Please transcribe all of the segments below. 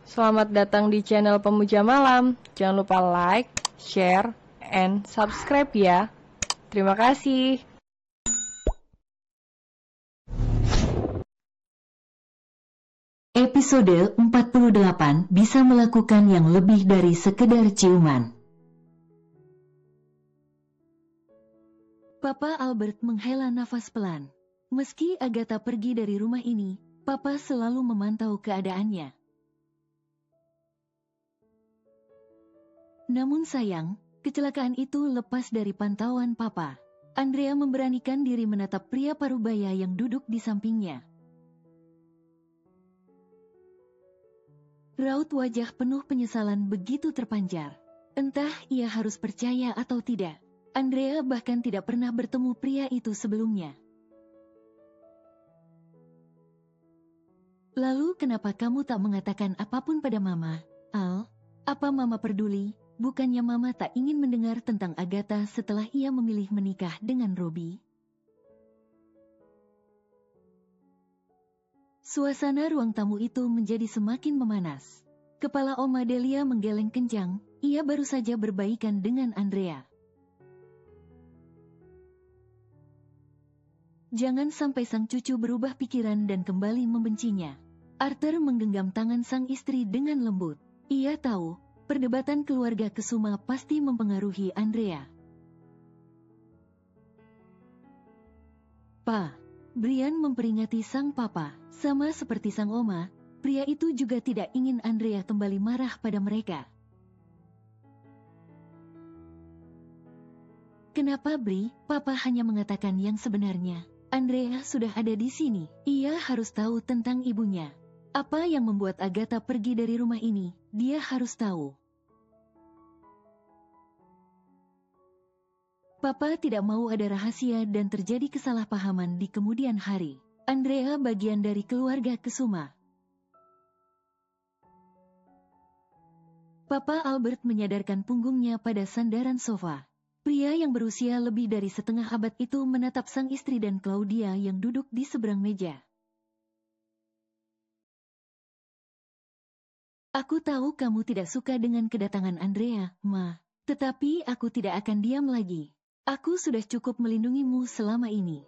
Selamat datang di channel Pemuja Malam. Jangan lupa like, share, and subscribe ya. Terima kasih. Episode 48 bisa melakukan yang lebih dari sekedar ciuman. Papa Albert menghela nafas pelan. Meski Agatha pergi dari rumah ini, Papa selalu memantau keadaannya. Namun sayang, kecelakaan itu lepas dari pantauan Papa. Andrea memberanikan diri menatap pria parubaya yang duduk di sampingnya. Raut wajah penuh penyesalan begitu terpancar. Entah ia harus percaya atau tidak. Andrea bahkan tidak pernah bertemu pria itu sebelumnya. Lalu kenapa kamu tak mengatakan apapun pada Mama, Al? Apa Mama peduli? Bukannya Mama tak ingin mendengar tentang Agatha setelah ia memilih menikah dengan Robbie? Suasana ruang tamu itu menjadi semakin memanas. Kepala Oma Delia menggeleng kencang, ia baru saja berbaikan dengan Andrea. Jangan sampai sang cucu berubah pikiran dan kembali membencinya. Arthur menggenggam tangan sang istri dengan lembut. Ia tahu, perdebatan keluarga Kesuma pasti mempengaruhi Andrea. Pa, Brian memperingati sang papa, sama seperti sang oma, pria itu juga tidak ingin Andrea kembali marah pada mereka. Kenapa Bri? Papa hanya mengatakan yang sebenarnya. Andrea sudah ada di sini. Ia harus tahu tentang ibunya. Apa yang membuat Agatha pergi dari rumah ini, dia harus tahu. Papa tidak mau ada rahasia dan terjadi kesalahpahaman di kemudian hari. Andrea bagian dari keluarga Kesuma. Papa Albert menyadarkan punggungnya pada sandaran sofa. Pria yang berusia lebih dari setengah abad itu menatap sang istri dan Claudia yang duduk di seberang meja. Aku tahu kamu tidak suka dengan kedatangan Andrea, Ma. Tetapi aku tidak akan diam lagi. Aku sudah cukup melindungimu selama ini.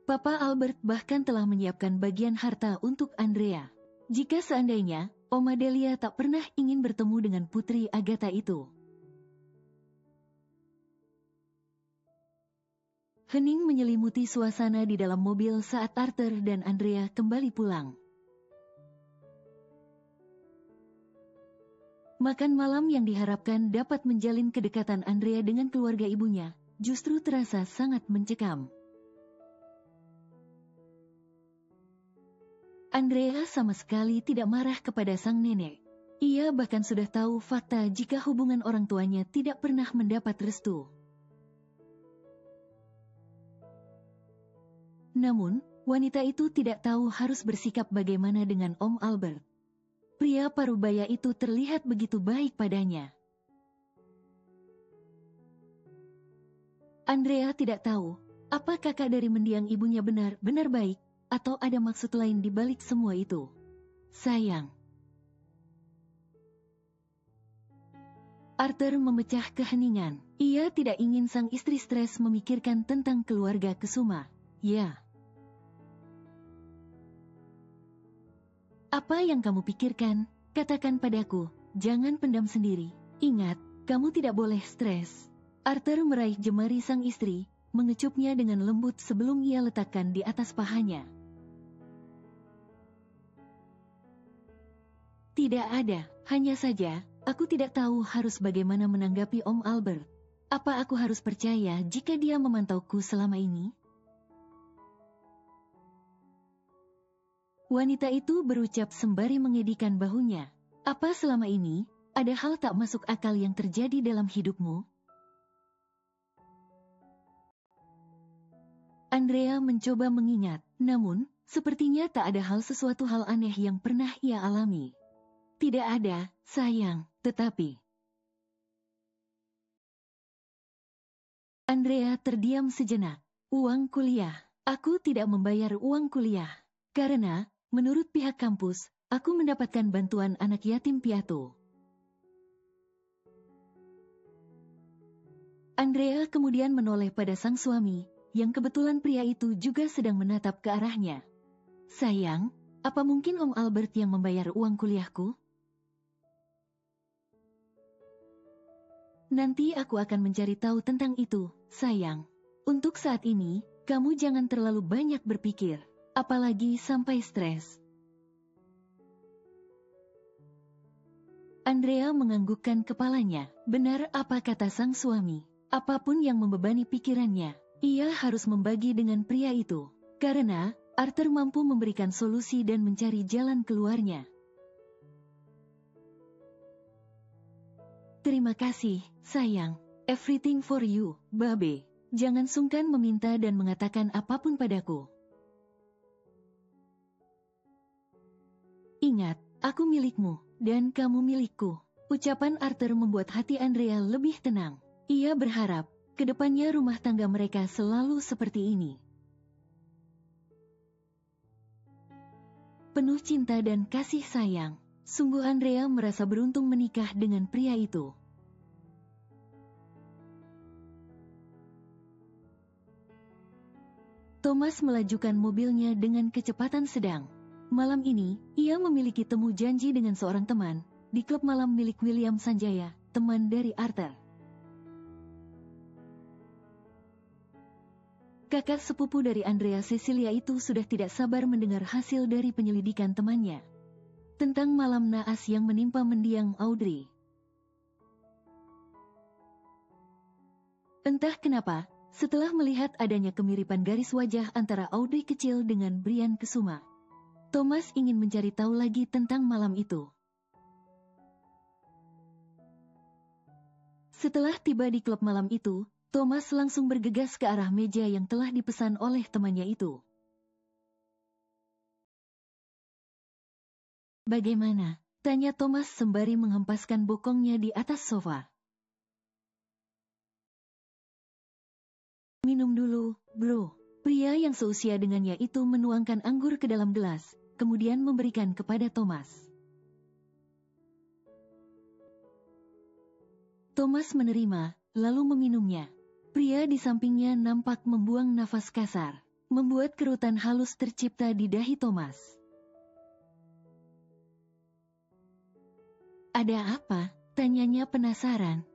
Papa Albert bahkan telah menyiapkan bagian harta untuk Andrea. Jika seandainya, Oma Delia tak pernah ingin bertemu dengan putri Agatha itu. Hening menyelimuti suasana di dalam mobil saat Arthur dan Andrea kembali pulang. Makan malam yang diharapkan dapat menjalin kedekatan Andrea dengan keluarga ibunya, justru terasa sangat mencekam. Andrea sama sekali tidak marah kepada sang nenek. Ia bahkan sudah tahu fakta jika hubungan orang tuanya tidak pernah mendapat restu. Namun, wanita itu tidak tahu harus bersikap bagaimana dengan Om Albert. Pria parubaya itu terlihat begitu baik padanya. Andrea tidak tahu, apa kakak dari mendiang ibunya benar-benar baik, atau ada maksud lain di balik semua itu. Sayang. Arthur memecah keheningan. Ia tidak ingin sang istri stres memikirkan tentang keluarga Kesuma. Ya. Apa yang kamu pikirkan? Katakan padaku, jangan pendam sendiri. Ingat, kamu tidak boleh stres. Arthur meraih jemari sang istri, mengecupnya dengan lembut sebelum ia letakkan di atas pahanya. Tidak ada, hanya saja, aku tidak tahu harus bagaimana menanggapi Om Albert. Apa aku harus percaya jika dia memantauku selama ini? Wanita itu berucap sembari mengedikan bahunya. Apa selama ini, ada hal tak masuk akal yang terjadi dalam hidupmu? Andrea mencoba mengingat, namun, sepertinya tak ada sesuatu hal aneh yang pernah ia alami. Tidak ada, sayang, tetapi... Andrea terdiam sejenak. Uang kuliah. Aku tidak membayar uang kuliah. Karena, Menurut pihak kampus, aku mendapatkan bantuan anak yatim piatu. Andrea kemudian menoleh pada sang suami, yang kebetulan pria itu juga sedang menatap ke arahnya. Sayang, apa mungkin Om Albert yang membayar uang kuliahku? Nanti aku akan mencari tahu tentang itu, sayang. Untuk saat ini, kamu jangan terlalu banyak berpikir, apalagi sampai stres. Andrea menganggukkan kepalanya. Benar apa kata sang suami. Apapun yang membebani pikirannya, ia harus membagi dengan pria itu. Karena, Arthur mampu memberikan solusi dan mencari jalan keluarnya. Terima kasih, sayang. Everything for you, Babe. Jangan sungkan meminta dan mengatakan apapun padaku. Ingat, aku milikmu, dan kamu milikku. Ucapan Arthur membuat hati Andrea lebih tenang. Ia berharap, kedepannya rumah tangga mereka selalu seperti ini. Penuh cinta dan kasih sayang. Sungguh Andrea merasa beruntung menikah dengan pria itu. Thomas melajukan mobilnya dengan kecepatan sedang. Malam ini, ia memiliki temu janji dengan seorang teman, di klub malam milik William Sanjaya, teman dari Arthur. Kakak sepupu dari Andrea Cecilia itu sudah tidak sabar mendengar hasil dari penyelidikan temannya tentang malam naas yang menimpa mendiang Audrey. Entah kenapa, setelah melihat adanya kemiripan garis wajah antara Audrey kecil dengan Brian Kesuma, Thomas ingin mencari tahu lagi tentang malam itu. Setelah tiba di klub malam itu, Thomas langsung bergegas ke arah meja yang telah dipesan oleh temannya itu. Bagaimana? Tanya Thomas sembari menghempaskan bokongnya di atas sofa. Minum dulu, bro. Pria yang seusia dengannya itu menuangkan anggur ke dalam gelas, kemudian memberikan kepada Thomas. Thomas menerima, lalu meminumnya. Pria di sampingnya nampak membuang nafas kasar, membuat kerutan halus tercipta di dahi Thomas. Ada apa? Tanyanya penasaran.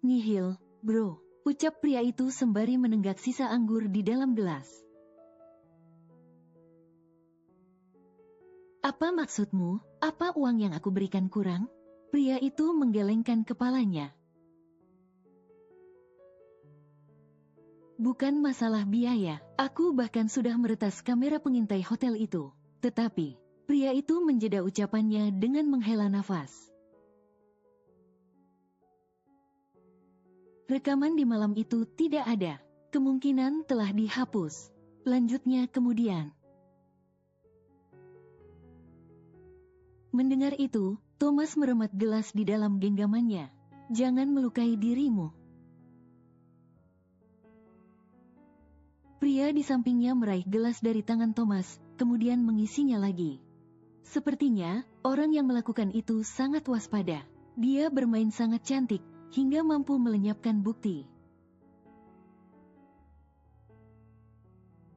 Nihil, bro, ucap pria itu sembari menenggak sisa anggur di dalam gelas. Apa maksudmu? Apa uang yang aku berikan kurang? Pria itu menggelengkan kepalanya. Bukan masalah biaya, aku bahkan sudah meretas kamera pengintai hotel itu. Tetapi, pria itu menjeda ucapannya dengan menghela nafas. Rekaman di malam itu tidak ada. Kemungkinan telah dihapus. Lanjutnya kemudian. Mendengar itu, Thomas meremat gelas di dalam genggamannya. Jangan melukai dirimu. Pria di sampingnya meraih gelas dari tangan Thomas, kemudian mengisinya lagi. Sepertinya, orang yang melakukan itu sangat waspada. Dia bermain sangat cantik, hingga mampu melenyapkan bukti.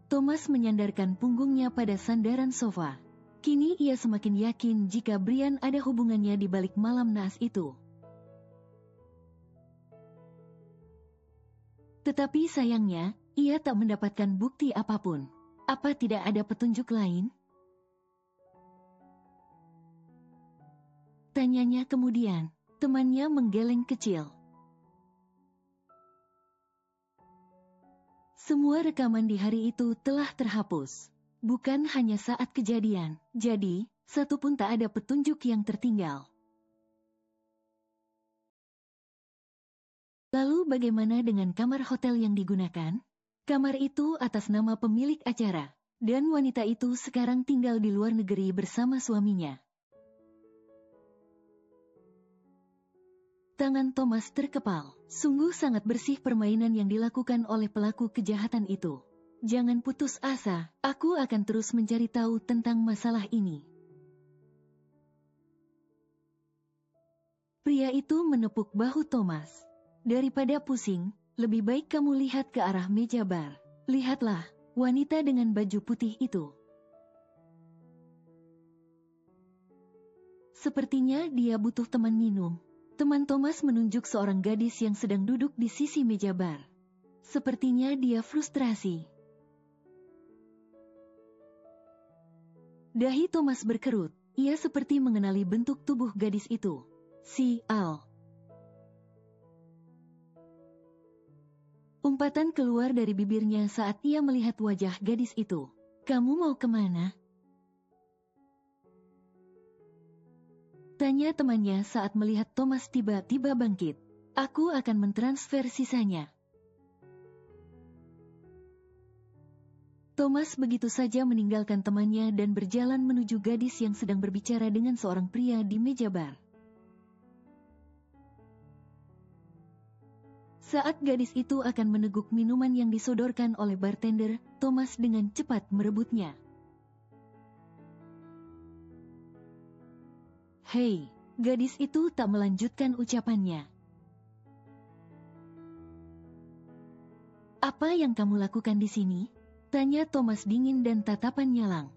Thomas menyandarkan punggungnya pada sandaran sofa. Kini ia semakin yakin jika Brian ada hubungannya di balik malam naas itu. Tetapi sayangnya, ia tak mendapatkan bukti apapun. Apa tidak ada petunjuk lain? Tanyanya kemudian. Temannya menggeleng kecil. Semua rekaman di hari itu telah terhapus. Bukan hanya saat kejadian, jadi, satu pun tak ada petunjuk yang tertinggal. Lalu bagaimana dengan kamar hotel yang digunakan? Kamar itu atas nama pemilik acara, dan wanita itu sekarang tinggal di luar negeri bersama suaminya. Tangan Thomas terkepal. Sungguh sangat bersih permainan yang dilakukan oleh pelaku kejahatan itu. Jangan putus asa, aku akan terus mencari tahu tentang masalah ini. Pria itu menepuk bahu Thomas. Daripada pusing, lebih baik kamu lihat ke arah meja bar. Lihatlah, wanita dengan baju putih itu. Sepertinya dia butuh teman minum. Teman Thomas menunjuk seorang gadis yang sedang duduk di sisi meja bar. Sepertinya dia frustrasi. Dahi Thomas berkerut. Ia seperti mengenali bentuk tubuh gadis itu. Si Al. Umpatan keluar dari bibirnya saat ia melihat wajah gadis itu. Kamu mau kemana? Tanya temannya saat melihat Thomas tiba-tiba bangkit. Aku akan mentransfer sisanya. Thomas begitu saja meninggalkan temannya dan berjalan menuju gadis yang sedang berbicara dengan seorang pria di meja bar. Saat gadis itu akan meneguk minuman yang disodorkan oleh bartender, Thomas dengan cepat merebutnya. Hei, gadis itu tak melanjutkan ucapannya. Apa yang kamu lakukan di sini? Tanya Thomas dingin dan tatapan nyalang.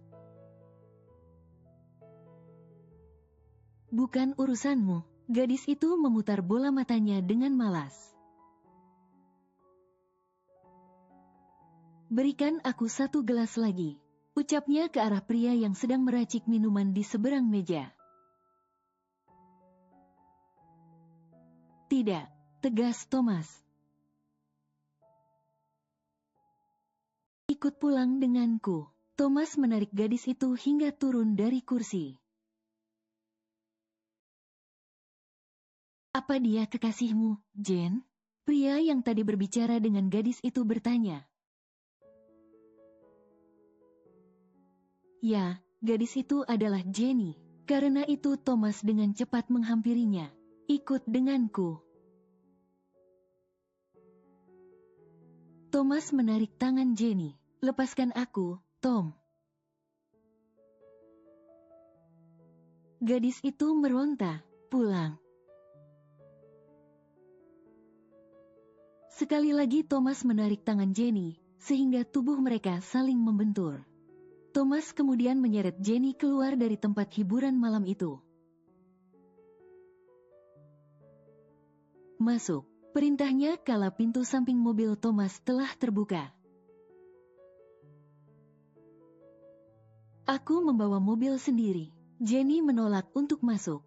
Bukan urusanmu. Gadis itu memutar bola matanya dengan malas. Berikan aku satu gelas lagi, ucapnya ke arah pria yang sedang meracik minuman di seberang meja. Tidak, tegas Thomas. Ikut pulang denganku. Thomas menarik gadis itu hingga turun dari kursi. Apa dia kekasihmu, Jane? Pria yang tadi berbicara dengan gadis itu bertanya. Ya, gadis itu adalah Jenny. Karena itu Thomas dengan cepat menghampirinya. Ikut denganku. Thomas menarik tangan Jenny. Lepaskan aku, Tom. Gadis itu meronta. Pulang. Sekali lagi Thomas menarik tangan Jenny, sehingga tubuh mereka saling membentur. Thomas kemudian menyeret Jenny keluar dari tempat hiburan malam itu. Masuk, perintahnya kala pintu samping mobil Thomas telah terbuka. Aku membawa mobil sendiri. Jenny menolak untuk masuk.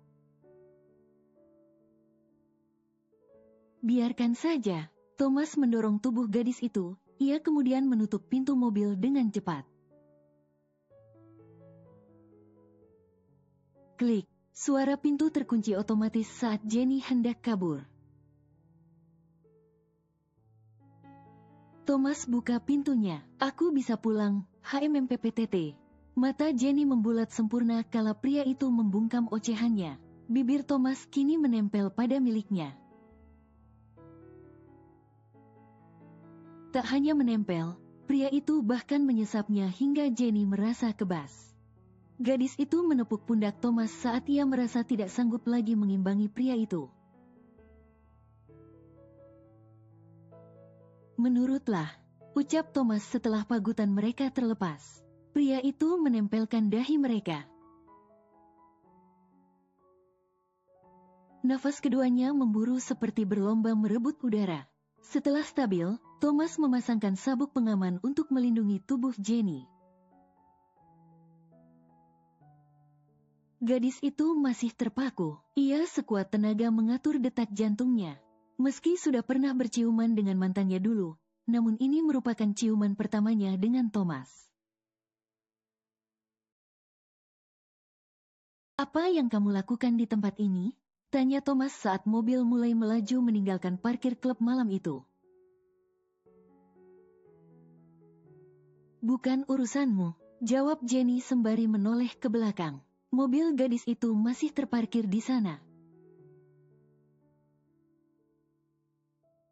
Biarkan saja. Thomas mendorong tubuh gadis itu, ia kemudian menutup pintu mobil dengan cepat. Klik, suara pintu terkunci otomatis saat Jenny hendak kabur. Thomas buka pintunya. Aku bisa pulang, HMMPPTT. Mata Jenny membulat sempurna kala pria itu membungkam ocehannya. Bibir Thomas kini menempel pada miliknya. Tak hanya menempel, pria itu bahkan menyesapnya hingga Jenny merasa kebas. Gadis itu menepuk pundak Thomas saat ia merasa tidak sanggup lagi mengimbangi pria itu. Menurutlah, ucap Thomas setelah pagutan mereka terlepas. Pria itu menempelkan dahi mereka. Nafas keduanya memburu seperti berlomba merebut udara. Setelah stabil, Thomas memasangkan sabuk pengaman untuk melindungi tubuh Jenny. Gadis itu masih terpaku. Ia sekuat tenaga mengatur detak jantungnya. Meski sudah pernah berciuman dengan mantannya dulu, namun ini merupakan ciuman pertamanya dengan Thomas. Apa yang kamu lakukan di tempat ini? Tanya Thomas saat mobil mulai melaju meninggalkan parkir klub malam itu. Bukan urusanmu, jawab Jenny sembari menoleh ke belakang. Mobil gadis itu masih terparkir di sana.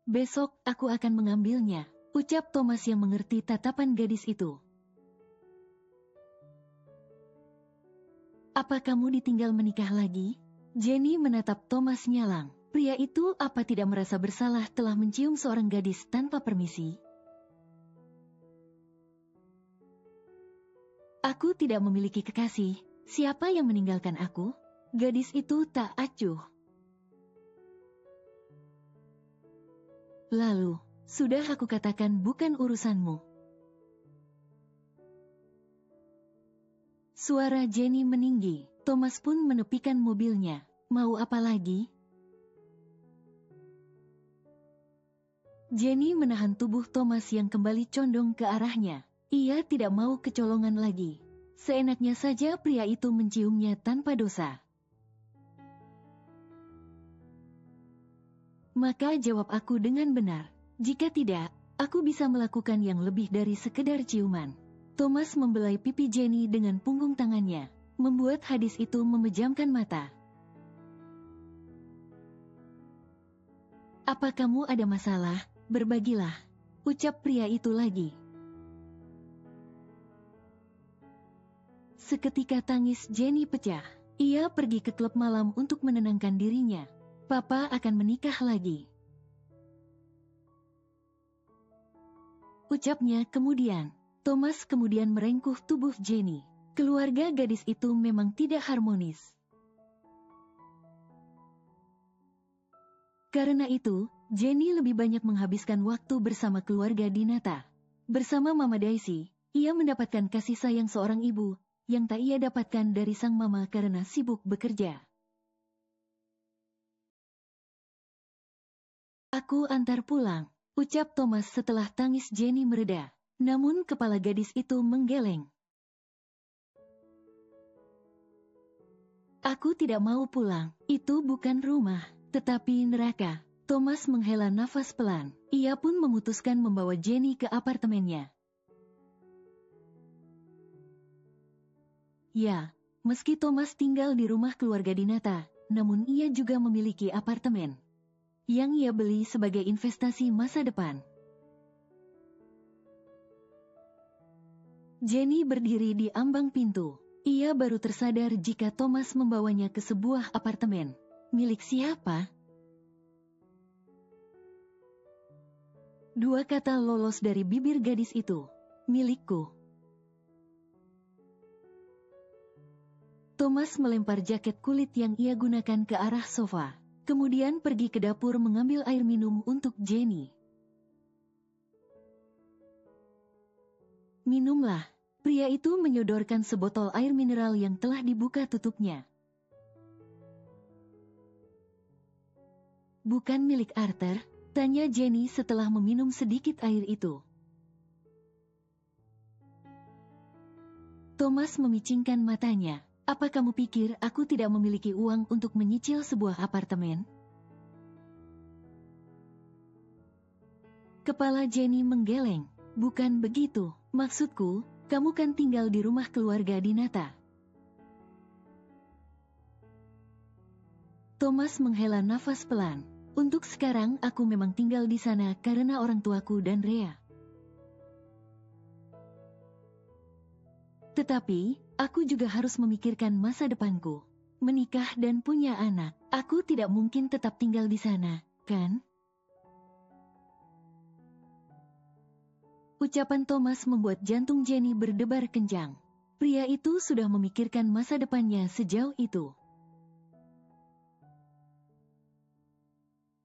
Besok aku akan mengambilnya. ucap Thomas yang mengerti tatapan gadis itu. Apa kamu ditinggal menikah lagi? Jenny menatap Thomas nyalang. Pria itu apa tidak merasa bersalah telah mencium seorang gadis tanpa permisi? Aku tidak memiliki kekasih. Siapa yang meninggalkan aku? Gadis itu tak acuh. Lalu, sudah aku katakan bukan urusanmu. Suara Jenny meninggi. Thomas pun menepikan mobilnya. Mau apa lagi? Jenny menahan tubuh Thomas yang kembali condong ke arahnya. Ia tidak mau kecolongan lagi. Seenaknya saja pria itu menciumnya tanpa dosa. Maka jawab aku dengan benar. Jika tidak, aku bisa melakukan yang lebih dari sekedar ciuman. Thomas membelai pipi Jenny dengan punggung tangannya, membuat gadis itu memejamkan mata. Apa kamu ada masalah? Berbagilah, ucap pria itu lagi. Seketika tangis Jenny pecah. Ia pergi ke klub malam untuk menenangkan dirinya. Papa akan menikah lagi, ucapnya kemudian. Thomas kemudian merengkuh tubuh Jenny. Keluarga gadis itu memang tidak harmonis. Karena itu, Jenny lebih banyak menghabiskan waktu bersama keluarga Dinata. Bersama Mama Daisy, ia mendapatkan kasih sayang seorang ibu, yang tak ia dapatkan dari sang mama karena sibuk bekerja. Aku antar pulang, ucap Thomas setelah tangis Jenny mereda. Namun kepala gadis itu menggeleng. Aku tidak mau pulang, itu bukan rumah, tetapi neraka. Thomas menghela nafas pelan. Ia pun memutuskan membawa Jenny ke apartemennya. Ya, meski Thomas tinggal di rumah keluarga Dinata, namun ia juga memiliki apartemen yang ia beli sebagai investasi masa depan. Jenny berdiri di ambang pintu. Ia baru tersadar jika Thomas membawanya ke sebuah apartemen. Milik siapa? Dua kata lolos dari bibir gadis itu. Milikku. Thomas melempar jaket kulit yang ia gunakan ke arah sofa. Kemudian pergi ke dapur mengambil air minum untuk Jenny. Minumlah. Pria itu menyodorkan sebotol air mineral yang telah dibuka tutupnya. Bukan milik Arthur? Tanya Jenny setelah meminum sedikit air itu. Thomas memicingkan matanya. Apa kamu pikir aku tidak memiliki uang untuk menyicil sebuah apartemen? Kepala Jenny menggeleng. Bukan begitu, maksudku, kamu kan tinggal di rumah keluarga Dinata. Thomas menghela nafas pelan. Untuk sekarang aku memang tinggal di sana karena orang tuaku dan Rhea. Tetapi, aku juga harus memikirkan masa depanku. Menikah dan punya anak. Aku tidak mungkin tetap tinggal di sana, kan? Ucapan Thomas membuat jantung Jenny berdebar kencang. Pria itu sudah memikirkan masa depannya sejauh itu.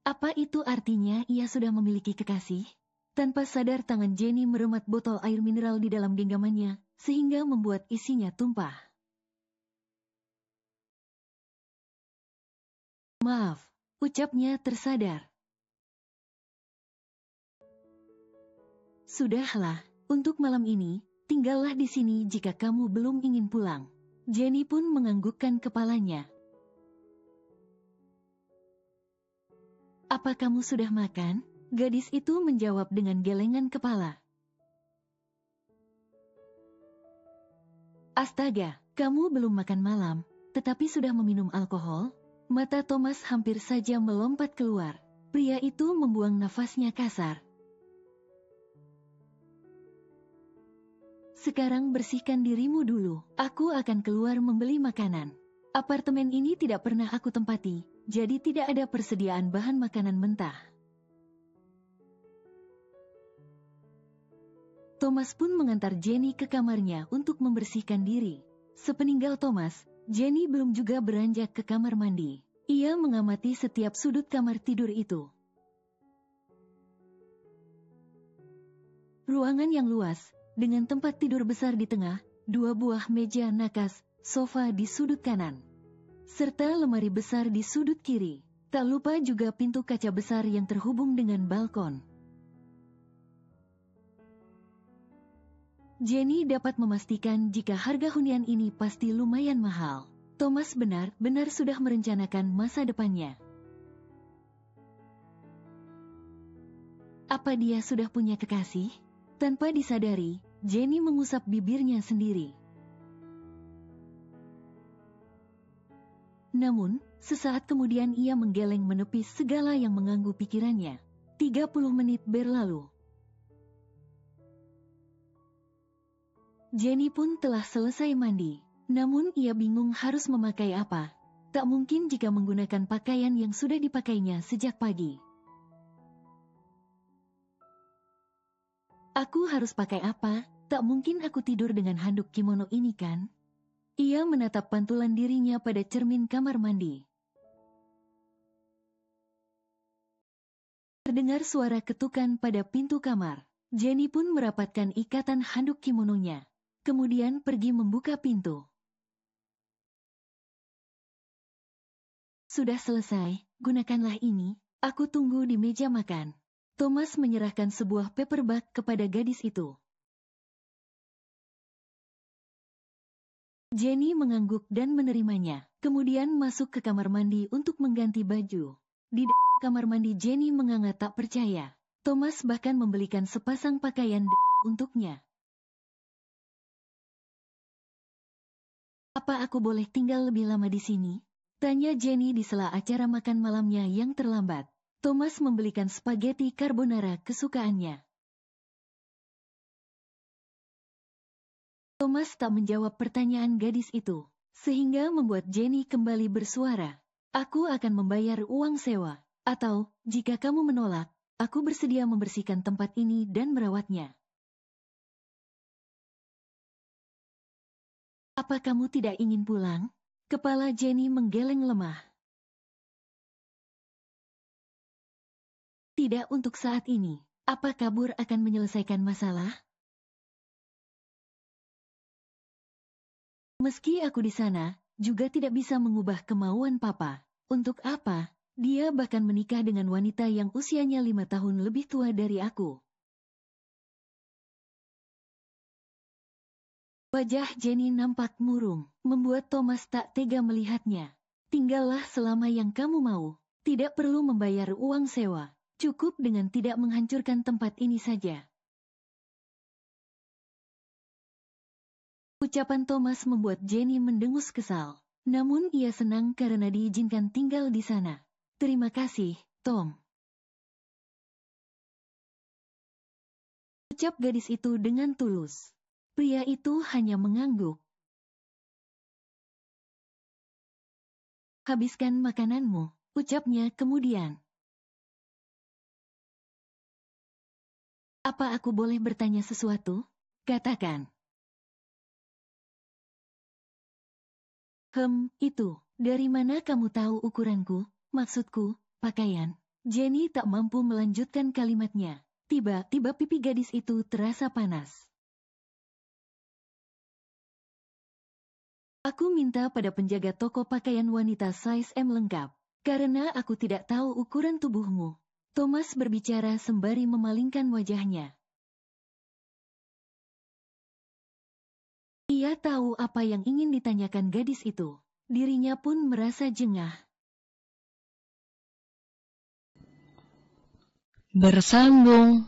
Apa itu artinya ia sudah memiliki kekasih? Tanpa sadar tangan Jenny meremat botol air mineral di dalam genggamannya, sehingga membuat isinya tumpah. Maaf, ucapnya tersadar. Sudahlah, untuk malam ini, tinggallah di sini jika kamu belum ingin pulang. Jenny pun menganggukkan kepalanya. Apa kamu sudah makan? Gadis itu menjawab dengan gelengan kepala. Astaga, kamu belum makan malam, tetapi sudah meminum alkohol? Mata Thomas hampir saja melompat keluar. Pria itu membuang nafasnya kasar. Sekarang bersihkan dirimu dulu. Aku akan keluar membeli makanan. Apartemen ini tidak pernah aku tempati, jadi tidak ada persediaan bahan makanan mentah. Thomas pun mengantar Jenny ke kamarnya untuk membersihkan diri. Sepeninggal Thomas, Jenny belum juga beranjak ke kamar mandi. Ia mengamati setiap sudut kamar tidur itu. Ruangan yang luas, dengan tempat tidur besar di tengah, 2 buah meja nakas, sofa di sudut kanan, serta lemari besar di sudut kiri. Tak lupa juga pintu kaca besar yang terhubung dengan balkon. Jenny dapat memastikan jika harga hunian ini pasti lumayan mahal. Thomas benar-benar sudah merencanakan masa depannya. Apa dia sudah punya kekasih? Tanpa disadari, Jenny mengusap bibirnya sendiri. Namun, sesaat kemudian ia menggeleng menepis segala yang mengganggu pikirannya. 30 menit berlalu. Jenny pun telah selesai mandi, namun ia bingung harus memakai apa. Tak mungkin jika menggunakan pakaian yang sudah dipakainya sejak pagi. Aku harus pakai apa? Tak mungkin aku tidur dengan handuk kimono ini kan? Ia menatap pantulan dirinya pada cermin kamar mandi. Terdengar suara ketukan pada pintu kamar. Jenny pun merapatkan ikatan handuk kimononya. Kemudian pergi membuka pintu. Sudah selesai, gunakanlah ini, aku tunggu di meja makan. Thomas menyerahkan sebuah paperback kepada gadis itu. Jenny mengangguk dan menerimanya, kemudian masuk ke kamar mandi untuk mengganti baju. Di kamar mandi Jenny menganga tak percaya. Thomas bahkan membelikan sepasang pakaian untuknya. Apa aku boleh tinggal lebih lama di sini? Tanya Jenny di sela acara makan malamnya yang terlambat. Thomas membelikan spaghetti carbonara kesukaannya. Thomas tak menjawab pertanyaan gadis itu, sehingga membuat Jenny kembali bersuara. Aku akan membayar uang sewa, atau, jika kamu menolak, aku bersedia membersihkan tempat ini dan merawatnya. Apa kamu tidak ingin pulang? Kepala Jenny menggeleng lemah. Tidak untuk saat ini. Apa kabur akan menyelesaikan masalah? Meski aku di sana, juga tidak bisa mengubah kemauan papa. Untuk apa? Dia bahkan menikah dengan wanita yang usianya 5 tahun lebih tua dari aku. Wajah Jenny nampak murung, membuat Thomas tak tega melihatnya. Tinggallah selama yang kamu mau. Tidak perlu membayar uang sewa. Cukup dengan tidak menghancurkan tempat ini saja. Ucapan Thomas membuat Jenny mendengus kesal. Namun ia senang karena diizinkan tinggal di sana. Terima kasih, Tom. Ucap gadis itu dengan tulus. Pria itu hanya mengangguk. Habiskan makananmu, ucapnya kemudian. Apa aku boleh bertanya sesuatu? Katakan. Itu, dari mana kamu tahu ukuranku? Maksudku, pakaian. Jenny tak mampu melanjutkan kalimatnya. Tiba-tiba pipi gadis itu terasa panas. Aku minta pada penjaga toko pakaian wanita size M lengkap, karena aku tidak tahu ukuran tubuhmu. Thomas berbicara sembari memalingkan wajahnya. Ia tahu apa yang ingin ditanyakan gadis itu. Dirinya pun merasa jengah. Bersambung.